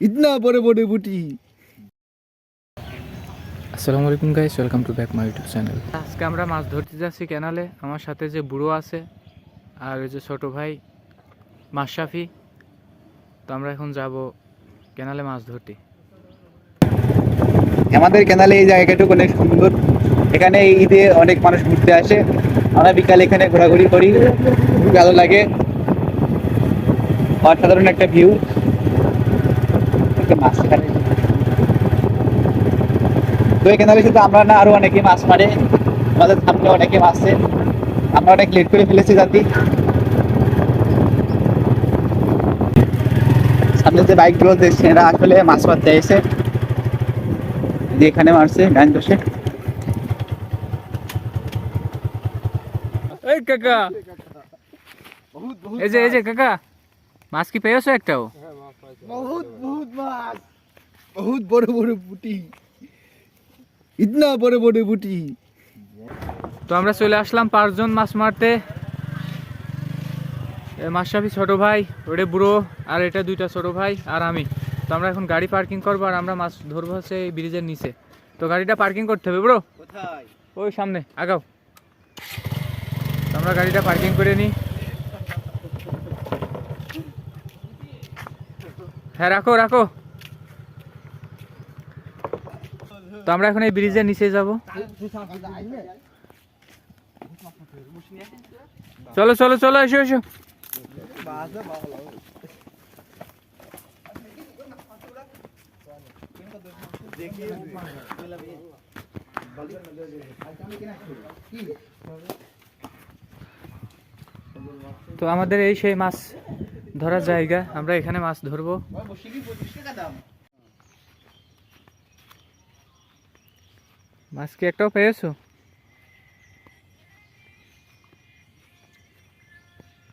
इतना बड़े बड़े बुटी। আসসালামু আলাইকুম guys, welcome to back my YouTube channel. আজকে আমরা মাছ ধরতে যাচ্ছি ক্যানালে। আমার সাথে যে বুড়ো আছে আর ওই যে ছোট ভাই মাশরাফি। তো আমরা এখন যাব ক্যানালে মাছ ধরতে। আমাদের ক্যানালে এই জায়গাটুকু অনেক সুন্দর। এখানে ঈদে অনেক মানুষ ঘুরতে আসে। আমরা বিকালে এখানে ঘোরাঘুরি করি, খুব ভালো লাগে। অসাধারণ একটা ভিউ। মাছ এখানে তো এই ক্যানালে শুধু আমরা না, আরো অনেকে মাছ মারে। আমাদের সামনে অনেকে মাছছে, আমরা অনেক লেট করে ফেলেছি জাতি। সামনে যে বাইক গুলো দেখছে এরা আসলে মাছ মারতে এসে যে এখানে মারছে গান বসে। এই কাকা, এই যে কাকা, মাছ কি পেয়েছো একটাও? बहुत बहुत माछ, बहुत बड़े बड़े बुटी, इतना बड़े बड़े बुटी। তো আমরা চলে আসলাম 5 জন মাছ মারতে। মাশরাফি ছোট ভাই, ওটা বুড়ো, আর এটা দুইটা ছোট ভাই আর আমি। তো আমরা এখন গাড়ি পার্কিং করবো আর আমরা মাছ ধরবো হচ্ছে এই ব্রিজের নিচে। তো গাড়িটা পার্কিং করতে হবে ব্রো, কোথায়? ওই সামনে আগাও। তো আমরা গাড়িটা পার্কিং করে নিই। হ্যাঁ রাখো রাখো। তো আমরা এখন এই ব্রিজের নিচে যাব। চলো চলো চলো, এসো এসো। তো আমাদের এই সেই মাছ ধরার জায়গা, আমরা এখানে মাছ ধরবো। মাছ কি একটাও পেয়েছো?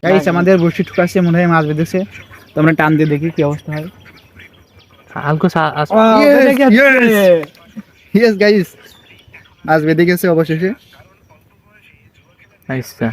গাইস আমাদের বড়শি ঠুকাছে, মনে হয় মাছ বেঁধেছে। তো আমরা টান দিয়ে দেখি কি অবস্থা হয়। হালকা ইয়েস গাইস, মাছ বেঁধে গেছে অবশেষে। আচ্ছা,